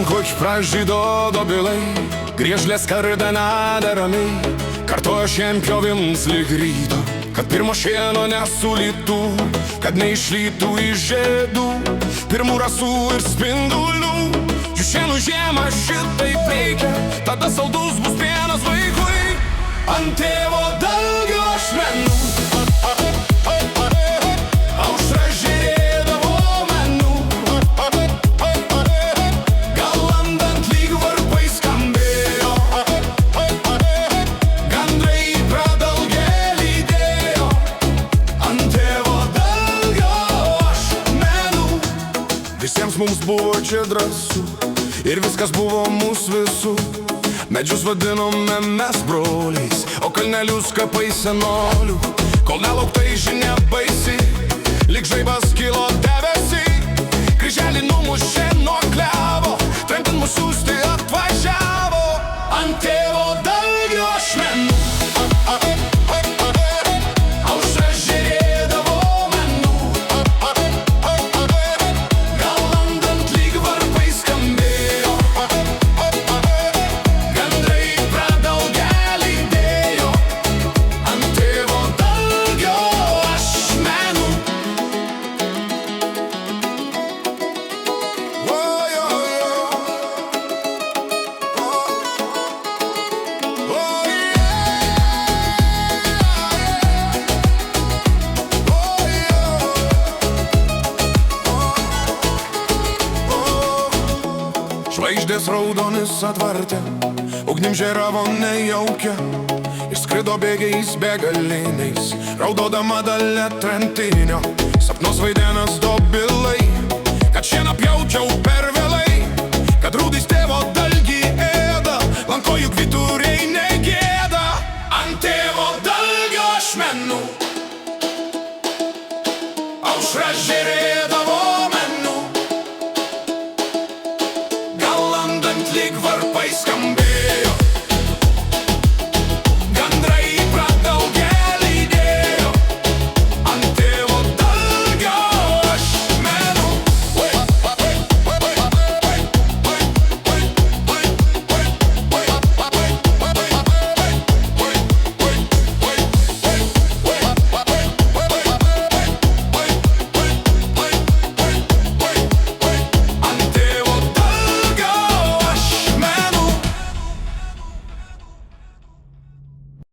хоч pražydo dobilai, griežlės kardą ramiai, kartoja šienpjovins lyg ryto, kad pirmo šieno nesulytų, kad neišlytų iš žiedų, pirmų rasų ir spindulių. Jų šienų žiemą šitaip reikia, tada saldus bus pienas vaikui ant tėvo dalgio ašmenų. Aušra žiūrėdavo menų, galandant lyg varpai skambėjo, gandrai pradalgę lydėjo ant tėvo dalgio ašmenų. Visiems mums buvo čia drąsu ir viskas buvo mūsų visų. Medžius vadinome mes broliais, o kalnelius kapais senolių. Kol nelauktai žinia baisi, lyg žaibas kilo debesį, kryželį numušė nuo klevo, tremtin mus siųsti atvažiavo ant tėvo dalgio ašmenų. Aušra žiūrėdavo menų, galandant lyg varpai skambėjo, gandrai pradalgę lydėjo ant tėvo dalgio ašmenų. Žvaigždės raudonis atvartė, ugnim žėravo nejaukia, išskrido bėgiais begaliniais, raudodama dalė Trentinio. Sapnos vaidenas dobilai, kad šieną pjaučiau per vėlai, kad rūdais tėvo dalgį ėda, lanko juk vyturiai negėda ant tėvo dalgio ašmenų. Aušra žiūrėdavo menų, galandant lyg varpai